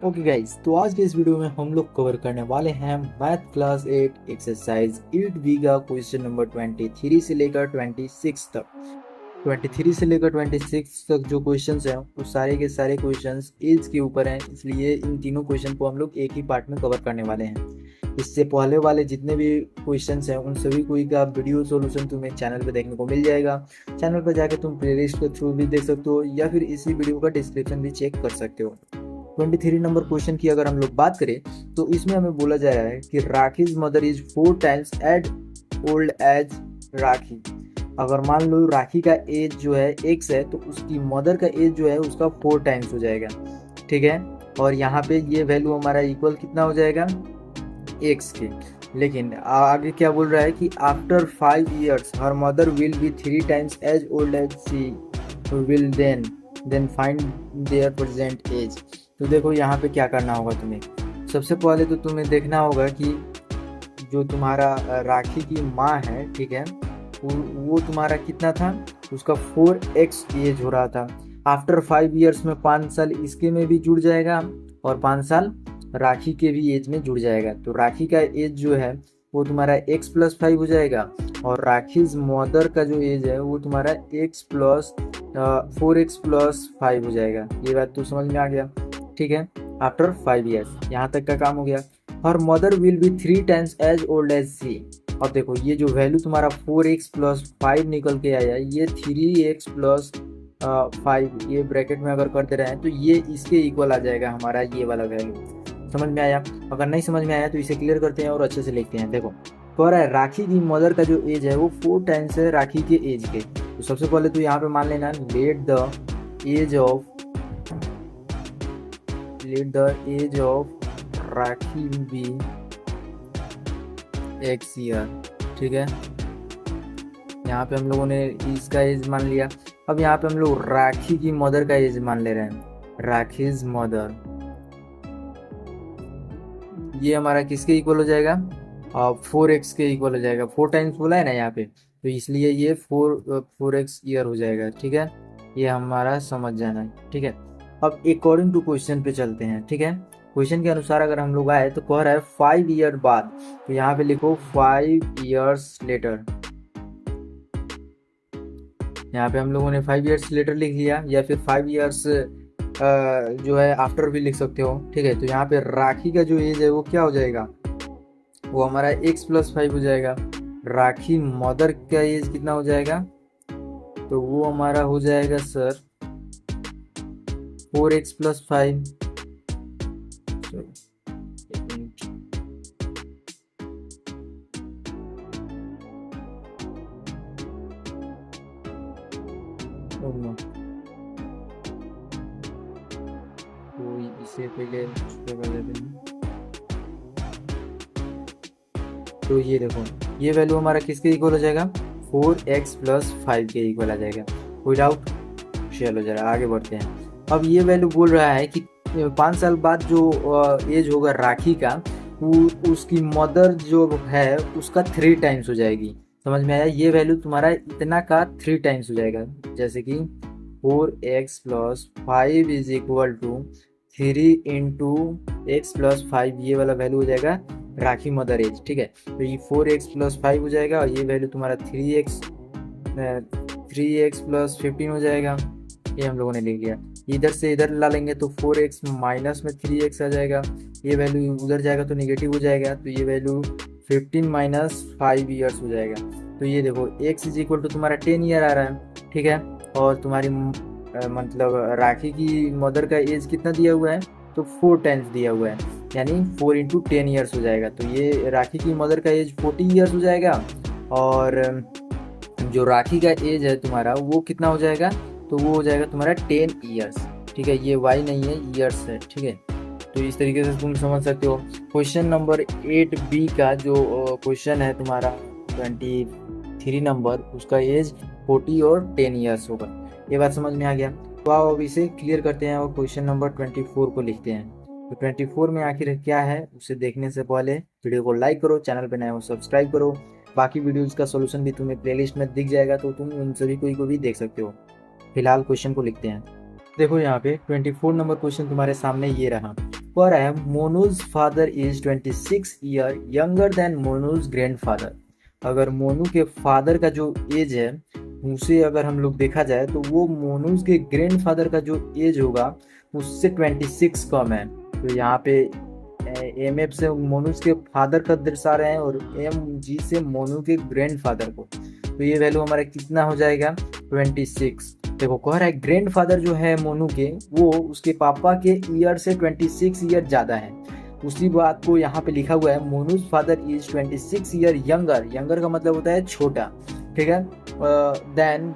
Okay guys, तो आज के इस वीडियो में हम लोग कवर करने वाले हैं मैथ क्लास 8 एक्सरसाइज 8B का क्वेश्चन नंबर 23 से लेकर 26 तक। 23 से लेकर 26 तक जो क्वेश्चंस हैं वो सारे के सारे क्वेश्चंस एज के ऊपर हैं, इसलिए इन तीनों क्वेश्चन को हम लोग एक ही पार्ट में कवर करने वाले हैं। इससे पहले वाले जितने भी क्वेश्चंस हैं उन सभी कोई का वीडियो सॉल्यूशन तुम्हें चैनल पे देखने को मिल जाएगा। चैनल पर जाके तुम प्लेलिस्ट के थ्रू भी देख सकते हो या फिर इसी वीडियो का डिस्क्रिप्शन भी चेक कर सकते हो। 23 नंबर क्वेश्चन की अगर हम लोग बात करें तो इसमें हमें बोला जा रहा है कि Rakhi's mother is 4 times as old as Rakhi. अगर मान लो राखी का एज जो है x है तो उसकी मदर का एज जो है उसका 4 टाइम्स हो जाएगा, ठीक है। और यहाँ पे ये वैल्यू हमारा इक्वल कितना हो जाएगा x के। लेकिन आगे क्या बोल रहा है कि आफ्टर 5 years हर mother will be 3 times as old age she will then find their present age. तो देखो यहाँ पे क्या करना होगा तुम्हें। सबसे पहले तो तुम्हें देखना होगा कि जो तुम्हारा राखी की माँ है, ठीक है, वो तुम्हारा कितना था, उसका 4x एज हो रहा था। आफ्टर 5 years में 5 साल इसके में भी जुड़ जाएगा और 5 साल राखी के भी एज में जुड़ जाएगा। तो राखी का एज जो है वो तुम्हारा x+5 हो जाएगा और राखीज मदर का जो एज है वो तुम्हारा 4x+5 हो जाएगा। ये बात तो समझ में आ गया, ठीक है। आफ्टर 5 years यहाँ तक का काम हो गया। Her mother will be 3 times as old as C. अब देखो ये जो वैल्यू तुम्हारा 4x+5 निकल के आया, ये 3x+5 ये ब्रैकेट में अगर कर दे रहे हैं तो ये इसके इक्वल आ जाएगा हमारा ये वाला वैल्यू। समझ में आया? अगर नहीं समझ में आया तो इसे क्लियर करते हैं और अच्छे से लिखते हैं। देखो कह रहा है राखी की मदर का जो एज है वो 4 टाइम्स है राखी के एज के। तो सबसे पहले तो यहाँ पे मान लेना let the age of Rakhi be x year, ठीक है। यहाँ पे हम लोगों ने इसका एज मान लिया। अब यहाँ पे हम लोग राखी की मदर का एज मान ले रहे हैं। राखीज मदर ये हमारा किसके इक्वल हो जाएगा, 4x के इक्वल हो जाएगा। 4 टाइम्स बोला है ना यहाँ पे, तो इसलिए ये 4x ईयर हो जाएगा, ठीक है। ये हमारा समझ जाना है, ठीक है। अब अकॉर्डिंग टू क्वेश्चन पे चलते हैं, ठीक है। क्वेश्चन के अनुसार अगर हम लोग आए तो कह रहा है 5 ईयर बाद, तो यहाँ पे लिखो 5 years लेटर। यहाँ पे हम लोगों ने 5 years लेटर लिख लिया या फिर 5 years जो है आफ्टर भी लिख सकते हो, ठीक है। तो यहाँ पे राखी का जो एज है वो क्या हो जाएगा, वो हमारा x+5 हो जाएगा। राखी मदर का एज कितना हो जाएगा, तो वो हमारा हो जाएगा सर 4x+5। तो इसे पहले कर देते हैं। तो ये देखो ये वैल्यू हमारा किसके इक्वल हो जाएगा, 4x+5 के इक्वल आ जाएगा। कोई डाउट? चलो जरा आगे बढ़ते हैं। अब ये वैल्यू बोल रहा है कि 5 साल बाद जो एज होगा राखी का उसकी मदर जो है उसका 3 टाइम्स हो जाएगी। समझ में आया? ये वैल्यू तुम्हारा इतना का 3 टाइम्स हो जाएगा। जैसे कि 4x+5 is equal to 3 into x+5 ये वाला वैल्यू हो जाएगा राखी मदर एज, ठीक है। तो ये 4x+5 हो जाएगा और ये वैल्यू तुम्हारा 3x+15 हो जाएगा। ये हम लोगों ने लिख लिया। इधर से इधर ला लेंगे तो 4x माइनस में 3x आ जाएगा। ये वैल्यू उधर जाएगा तो नेगेटिव हो जाएगा, तो ये वैल्यू 15 - 5 ईयर्स हो जाएगा। तो ये देखो x इज इक्वल टू तुम्हारा 10 ईयर आ रहा है, ठीक है। और तुम्हारी मतलब राखी की मदर का एज कितना दिया हुआ है, तो 4 टाइम्स दिया हुआ है, यानी 4 × 10 ईयर्स हो जाएगा। तो ये राखी की मदर का एज 40 ईयर्स हो जाएगा और जो राखी का एज है तुम्हारा वो कितना हो जाएगा, तो वो हो जाएगा तुम्हारा 10 ईयर्स, ठीक है। ये y नहीं है, ईयर्स है, ठीक है। तो इस तरीके से तुम समझ सकते हो। क्वेश्चन नंबर 8B का जो क्वेश्चन है तुम्हारा 23 नंबर, उसका एज 40 और 10 ईयर्स होगा। ये बात समझ में आ गया। तो आओ अब इसे क्लियर करते हैं और क्वेश्चन नंबर 24 को लिखते हैं। तो 24 में आखिर क्या है उसे देखने से पहले वीडियो को लाइक करो, चैनल पर नए हो सब्सक्राइब करो। बाकी वीडियोज़ का सोल्यूशन भी तुम्हें प्लेलिस्ट में दिख जाएगा, तो तुम उन सभी को भी देख सकते हो। फिलहाल क्वेश्चन को लिखते हैं। देखो यहाँ पे 24 नंबर क्वेश्चन तुम्हारे सामने ये रहा। कह रहा है Monu's father is 26 year younger than Monu's grandfather. अगर मोनू के फादर का जो एज है उसे अगर हम लोग देखा जाए तो वो मोनूज के ग्रैंडफादर का जो एज होगा उससे 26 कम है। तो यहाँ पे एम एफ से मोनूज के फादर का दर्शा रहे हैं और एम जी से मोनू के ग्रैंडफादर को। तो ये वैल्यू हमारा कितना हो जाएगा 26। देखो कह रहा है ग्रैंडफादर जो है मोनू के वो उसके पापा के ईयर से 26 ईयर ज़्यादा है। उसी बात को यहाँ पे लिखा हुआ है Monu's father is 26 year younger. Younger का मतलब होता है छोटा, ठीक है, देन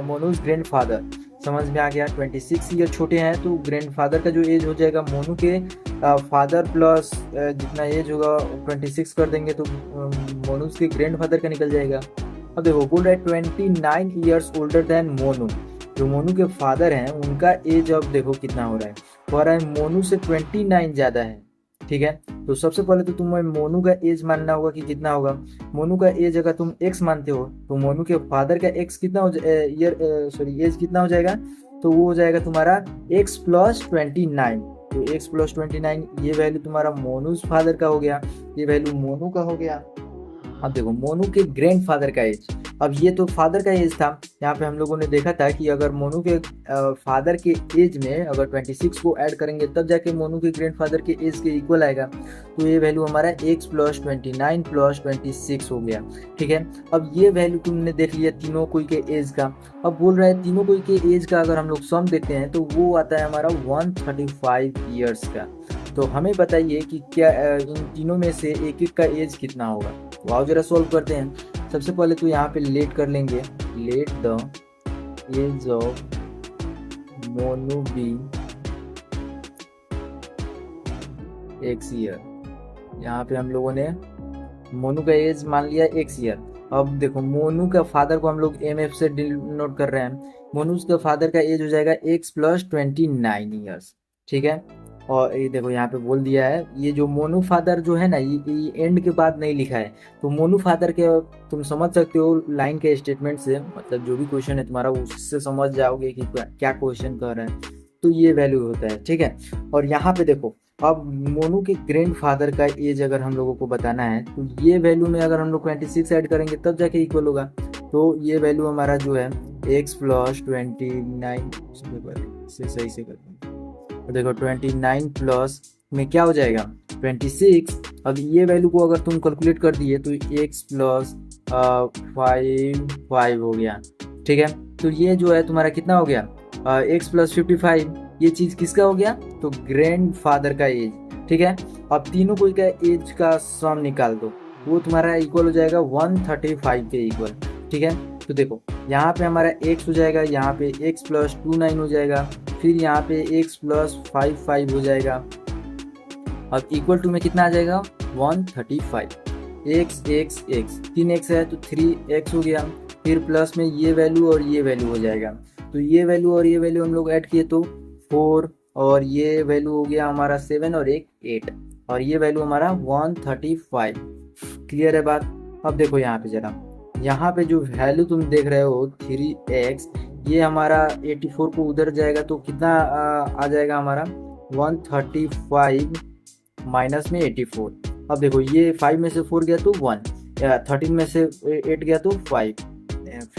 मोनूज ग्रैंडफादर। समझ में आ गया, 26 ईयर छोटे हैं तो ग्रैंडफादर का जो एज हो जाएगा मोनू के फादर प्लस जितना एज होगा 26 कर देंगे तो मोनूज के ग्रैंडफादर का निकल जाएगा। अब देखो बोल रहा है 29 ईयर्स ओल्डर देन मोनू। जो मोनू के फादर हैं उनका एज अब देखो कितना हो रहा है, कह रहा है मोनू से 29 ज़्यादा है, ठीक है। तो सबसे पहले तो तुम्हें मोनू का एज मानना होगा कि कितना होगा। मोनू का एज अगर तुम x मानते हो तो मोनू के फादर का x कितना हो एज कितना हो जाएगा, तो वो हो जाएगा तुम्हारा x प्लस 29। तो x प्लस 29 ये वैल्यू तुम्हारा मोनूज फादर का हो गया, ये वैल्यू मोनू का हो गया। अब देखो मोनू के ग्रैंडफादर का एज, अब ये तो फादर का एज था, यहाँ पे हम लोगों ने देखा था कि अगर मोनू के फादर के एज में अगर 26 को ऐड करेंगे तब जाके मोनू के ग्रैंडफादर के एज के इक्वल आएगा। तो ये वैल्यू हमारा x प्लस 29 प्लस 26 हो गया, ठीक है। अब ये वैल्यू तुमने देख लिया तीनों कोई के एज का। अब बोल रहा है तीनों कोई के एज का अगर हम लोग सम देते हैं तो वो आता है हमारा 135 ईयर्स का। तो हमें बताइए कि क्या इन तीनों में से एक एक का एज कितना होगा। तो आओ जरा सॉल्व करते हैं। सबसे पहले तो यहाँ पे लेट कर लेंगे, let the age of Monu be x year. यहाँ पे हम लोगों ने मोनू का एज मान लिया x ईयर। अब देखो मोनू का फादर को हम लोग mf से डिनोट कर रहे हैं। मोनू का फादर का एज हो जाएगा x प्लस 29 ईयर्स, ठीक है। और ये देखो यहाँ पे बोल दिया है ये जो मोनू फादर जो है ना ये एंड के बाद नहीं लिखा है। तो मोनू फादर के तुम समझ सकते हो लाइन के स्टेटमेंट से, मतलब जो भी क्वेश्चन है तुम्हारा उससे समझ जाओगे कि क्या क्वेश्चन कर रहा है। तो ये वैल्यू होता है, ठीक है। और यहाँ पे देखो अब मोनू के ग्रैंडफादर का एज अगर हम लोगों को बताना है तो ये वैल्यू में अगर हम लोग 26 ऐड करेंगे तब जाके इक्वल होगा। तो ये वैल्यू हमारा जो है x प्लस 29 से सही से करते हैं तो देखो 29 प्लस में क्या हो जाएगा 26। अब ये वैल्यू को अगर तुम कैलकुलेट कर दिए तो x प्लस 5 हो गया, ठीक है। तो ये जो है तुम्हारा कितना हो गया x प्लस 55। ये चीज़ किसका हो गया, तो ग्रैंडफादर का एज, ठीक है। अब तीनों कोई का एज का सम निकाल दो, वो तुम्हारा इक्वल हो जाएगा 135 के इक्वल, ठीक है। तो देखो यहाँ पे हमारा x हो जाएगा, यहाँ पे x प्लस 29 हो जाएगा, फिर यहाँ पे x प्लस 55 हो जाएगा। अब इक्वल टू में कितना आ जाएगा 135। x 3x है तो 3x हो गया, फिर प्लस में ये वैल्यू और ये वैल्यू हो जाएगा। तो ये वैल्यू और ये वैल्यू हम लोग ऐड किए तो 4 और ये वैल्यू हो गया हमारा 7 और एक 8 और ये वैल्यू हमारा 135। क्लियर है बात। अब देखो यहाँ पे जरा, यहाँ पे जो वैल्यू तुम देख रहे हो 3x, ये हमारा 84 को उधर जाएगा तो कितना आ जाएगा हमारा 135 माइनस में 84। अब देखो ये 5 में से 4 गया तो 1, 13 में से 8 गया तो 5,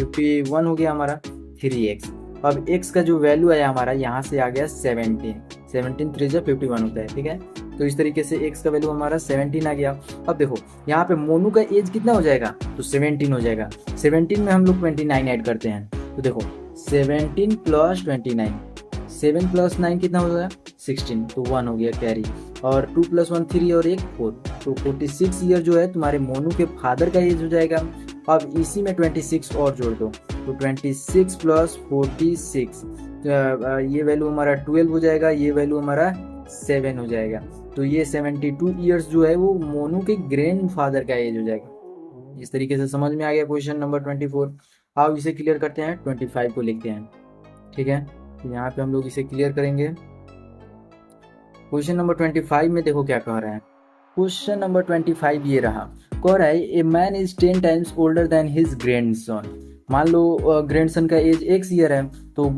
51 हो गया हमारा 3x। अब x का जो वैल्यू आया हमारा यहाँ से आ गया 17 3 जा 51 होता है, ठीक है। तो इस तरीके से x का वैल्यू हमारा 17 आ गया। अब देखो यहाँ पे मोनू का एज कितना हो जाएगा, तो 17 हो जाएगा। 17 में हम लोग 29 ऐड करते हैं तो देखो 17 प्लस 29, 7 प्लस 9 कितना हो गया 16, तो 1 हो गया कैरी, और 2 प्लस 1 3 और एक 4, तो 46 ईयर जो है तुम्हारे मोनू के फादर का एज हो जाएगा। अब इसी में 26 और जोड़ दो तो 26 प्लस 46, ये वैल्यू हमारा 12 हो जाएगा, ये वैल्यू हमारा 7 हो जाएगा। तो ये 72 ईयर्स जो है वो मोनू के ग्रैंडफादर का एज हो जाएगा। इस तरीके से समझ में आ गया क्वेश्चन नंबर 24। अब इसे क्लियर करते हैं, 25 को लिखते हैं, ठीक है। तो यहाँ पे हम लोग इसे क्लियर करेंगे। क्वेश्चन नंबर 25 में देखो क्या कह रहा है। क्वेश्चन नंबर 25 ये रहा, कह रहा है a man is 10 times older than his grandson. मान लो ग्रैंडसन का एज एक्स ईयर है, तो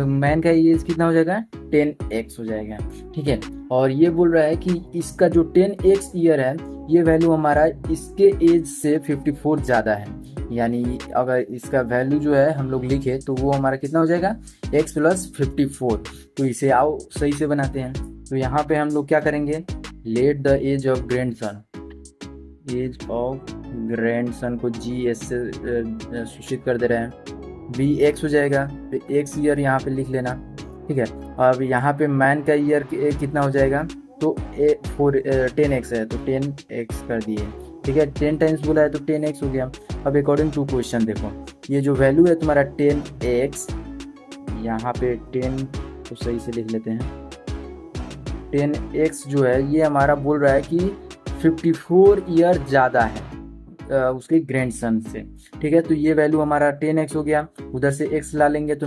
मैन का एज कितना हो जाएगा, 10x हो जाएगा। ठीक है, और ये बोल रहा है कि इसका जो 10x ईयर है, ये वैल्यू हमारा इसके एज से 54 ज़्यादा है। यानी अगर इसका वैल्यू जो है हम लोग लिखे तो वो हमारा कितना हो जाएगा, x प्लस 54। तो इसे आओ सही से बनाते हैं। तो यहाँ पे हम लोग क्या करेंगे, let the age of grandson, age of grandson को जी एस से सूचित कर दे रहे हैं, बी एक्स हो जाएगा, तो एक्स ईयर यहाँ पे लिख लेना। ठीक है, अब यहाँ पे मैन का ईयर कितना हो जाएगा, तो 10x है तो 10x कर दिए। ठीक है, 10 टाइम्स बोला है तो 10x हो गया। अब अकॉर्डिंग टू क्वेश्चन देखो, ये जो वैल्यू है तुम्हारा 10x, यहाँ पे 10 तो सही से लिख लेते हैं, 10x जो है ये हमारा बोल रहा है कि 54 ईयर ज़्यादा है उसके ग्रैंडसन से। ठीक है, तो ये वैल्यू हमारा 10x हो गया, उधर से x ला लेंगे तो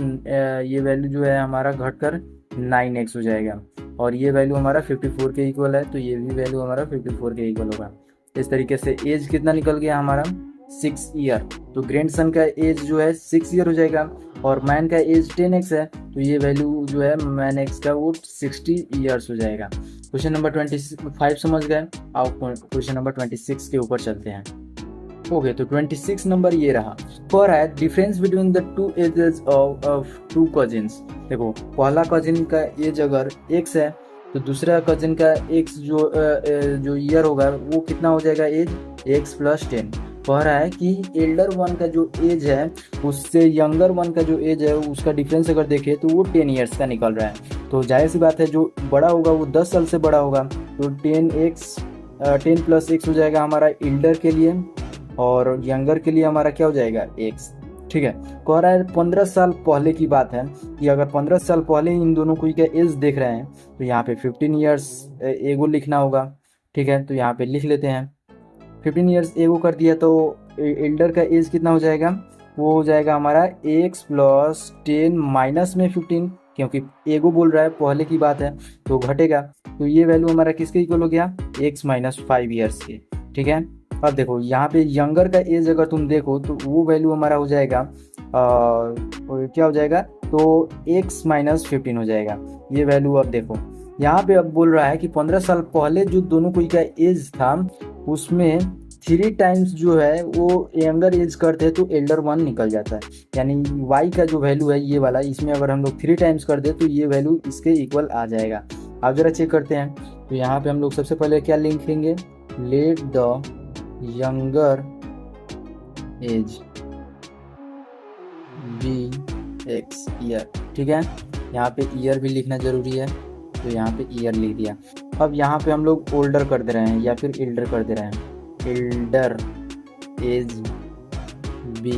ये वैल्यू जो है हमारा घटकर 9x हो जाएगा, और ये वैल्यू हमारा 54 के इक्वल है, तो ये भी वैल्यू हमारा 54 के इक्वल होगा। इस तरीके से एज कितना निकल गया हमारा, 6 ईयर। तो ग्रैंडसन का एज जो है 6 ईयर हो जाएगा, और मैन का एज 10x है, तो ये वैल्यू जो है मैन एक्स का वो 60 ईयर्स हो जाएगा। क्वेश्चन नंबर 25 समझ गए। अब क्वेश्चन नंबर 26 के ऊपर चलते हैं। ओके, तो 26 नंबर ये रहा, फॉर है difference between the two ages of two cousins. देखो, पहला कजिन का एज अगर x है, तो दूसरा कजिन का x जो ईयर होगा वो कितना हो जाएगा, एज x प्लस 10। कह रहा है कि एल्डर वन का जो एज है उससे यंगर वन का जो एज है उसका डिफरेंस अगर देखें तो वो 10 ईयर्स का निकल रहा है। तो जाहिर सी बात है जो बड़ा होगा वो 10 साल से बड़ा होगा, तो 10 प्लस x हो जाएगा हमारा एल्डर के लिए, और यंगर के लिए हमारा क्या हो जाएगा, x। ठीक है, कह रहा है 15 साल पहले की बात है कि अगर 15 साल पहले इन दोनों को क्या एज देख रहे हैं, तो यहाँ पे 15 ईयर्स एगो लिखना होगा। ठीक है, तो यहाँ पे लिख लेते हैं 15 ईयर्स एगो कर दिया, तो एल्डर का एज कितना हो जाएगा, वो हो जाएगा हमारा x प्लस 10 माइनस में 15, क्योंकि एगो बोल रहा है पहले की बात है तो घटेगा, तो ये वैल्यू हमारा किसके इक्वल हो गया, x माइनस 5 ईयर्स के। ठीक है, अब देखो यहाँ पे यंगर का एज अगर तुम देखो तो वो वैल्यू हमारा हो जाएगा क्या हो जाएगा, तो x माइनस 15 हो जाएगा ये वैल्यू। अब देखो यहाँ पे अब बोल रहा है कि 15 साल पहले जो दोनों कोई का एज था उसमें 3 टाइम्स जो है वो यंगर एज करते हैं तो एल्डर वन निकल जाता है। यानी y का जो वैल्यू है ये वाला, इसमें अगर हम लोग 3 टाइम्स कर दे तो ये वैल्यू इसके इक्वल आ जाएगा। आप जरा चेक करते हैं, तो यहाँ पे हम लोग सबसे पहले क्या लिखेंगे, let the younger age be x year. ठीक है, यहाँ पे ईयर भी लिखना जरूरी है, तो यहाँ पे ईयर लिख दिया। अब यहाँ पे हम लोग ओल्डर कर दे रहे हैं या फिर एल्डर कर दे रहे हैं, एल्डर एज बी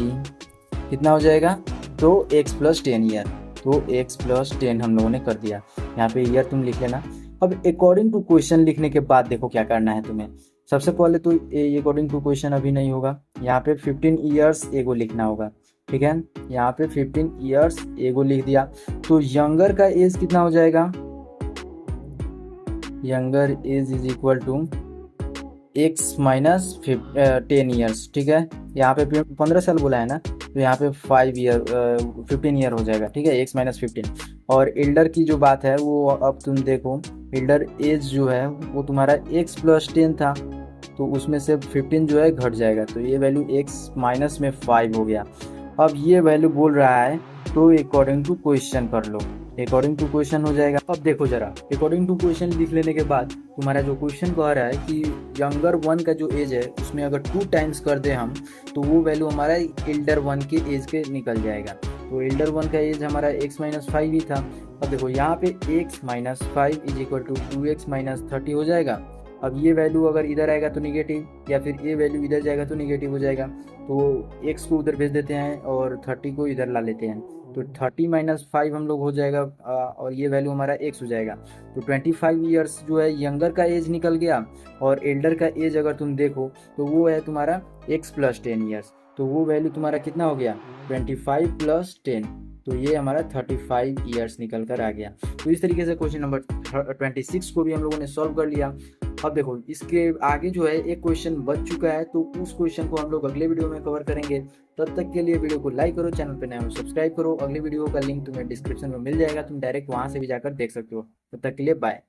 कितना हो जाएगा, तो x प्लस 10 ईयर, तो x प्लस 10 हम लोगों ने कर दिया। यहाँ पे ईयर तुम लिख लेना। अब अकॉर्डिंग टू क्वेश्चन लिखने के बाद देखो क्या करना है तुम्हें। सबसे पहले तो अकॉर्डिंग टू क्वेश्चन अभी नहीं होगा, यहाँ पे 15 ईयर्स एगो लिखना होगा। ठीक है, यहाँ पे 15 ईयर्स एगो लिख दिया, तो यंगर का एज कितना हो जाएगा, younger age is equal to x minus 10 years. ठीक है, यहाँ पे 15 साल बोला है ना, तो यहाँ पे 15 ईयर हो जाएगा। ठीक है, x माइनस 15। और एल्डर की जो बात है वो अब तुम देखो, एल्डर एज जो है वो तुम्हारा x प्लस 10 था, तो उसमें से 15 जो है घट जाएगा, तो ये वैल्यू x माइनस में 5 हो गया। अब ये वैल्यू बोल रहा है तो अकॉर्डिंग टू क्वेश्चन कर लो, अकॉर्डिंग टू क्वेश्चन हो जाएगा। अब देखो जरा, अकॉर्डिंग टू क्वेश्चन लिख लेने के बाद तुम्हारा जो क्वेश्चन कह रहा है कि यंगर वन का जो एज है उसमें अगर 2 टाइम्स कर दे हम, तो वो वैल्यू हमारा एल्डर वन के एज के निकल जाएगा। तो एल्डर वन का एज हमारा x माइनस 5 ही था। अब देखो यहाँ पे x minus 5 is equal to 2x minus 30 हो जाएगा। अब ये वैल्यू अगर इधर आएगा तो निगेटिव, या फिर ये वैल्यू इधर जाएगा तो निगेटिव हो जाएगा, तो x को उधर भेज देते हैं और 30 को इधर ला लेते हैं, तो 30 माइनस 5 हम लोग हो जाएगा, और ये वैल्यू हमारा x हो जाएगा। तो 25 ईयर्स जो है यंगर का एज निकल गया, और एल्डर का एज अगर तुम देखो तो वो है तुम्हारा x प्लस 10 ईयर्स, तो वो वैल्यू तुम्हारा कितना हो गया, 25 प्लस 10, तो ये हमारा 35 ईयर्स निकल कर आ गया। तो इस तरीके से क्वेश्चन नंबर 26 को भी हम लोगों ने सॉल्व कर लिया। अब देखो इसके आगे जो है एक क्वेश्चन बच चुका है, तो उस क्वेश्चन को हम लोग अगले वीडियो में कवर करेंगे। तब तक के लिए वीडियो को लाइक करो, चैनल पे नए हो सब्सक्राइब करो। अगले वीडियो का लिंक तुम्हें डिस्क्रिप्शन में मिल जाएगा, तुम डायरेक्ट वहां से भी जाकर देख सकते हो। तब तक के लिए बाय।